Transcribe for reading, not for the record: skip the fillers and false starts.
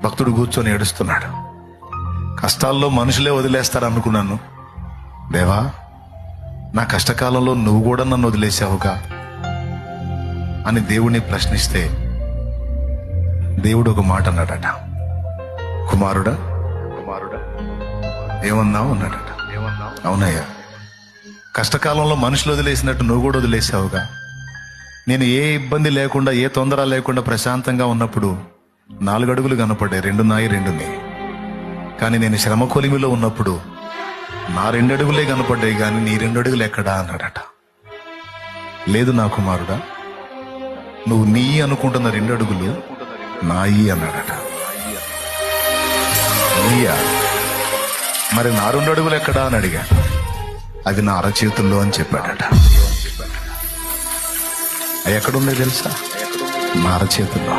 భక్తుడు కూర్చొని ఏడుస్తున్నాడు. కష్టాల్లో మనుషులే వదిలేస్తారు అనుకున్నాను. దేవా, నా కష్టకాలంలో నువ్వు కూడా నన్ను వదిలేసావుగా అని దేవుణ్ణి ప్రశ్నిస్తే దేవుడు ఒక మాట అన్నాడట. కుమారుడా ఏమన్నావు అన్నాడట. అవునయ్యా, కష్టకాలంలో మనుషులు వదిలేసినట్టు నువ్వు కూడా వదిలేసావుగా. నేను ఏ ఇబ్బంది లేకుండా, ఏ తొందర లేకుండా ప్రశాంతంగా ఉన్నప్పుడు 4 అడుగులు కనపడ్డాయి, 2 నాయి 2 నీ. కానీ నేను శ్రమ కొలిమిలో ఉన్నప్పుడు నా 2 అడుగులే కనపడ్డాయి, కానీ నీ 2 అడుగులు ఎక్కడా అన్నాడట. లేదు నా కుమారుడా, నువ్వు నీ అనుకుంటున్న 2 అడుగులు నాయి అన్నాడట. నీయా? మరి నా 2 అడుగులు ఎక్కడా అని అడిగాడు. అవి నా అరచేతుల్లో అని చెప్పాడట. అవి ఎక్కడున్నాయి తెలుసా? నా అరచేతుల్లో.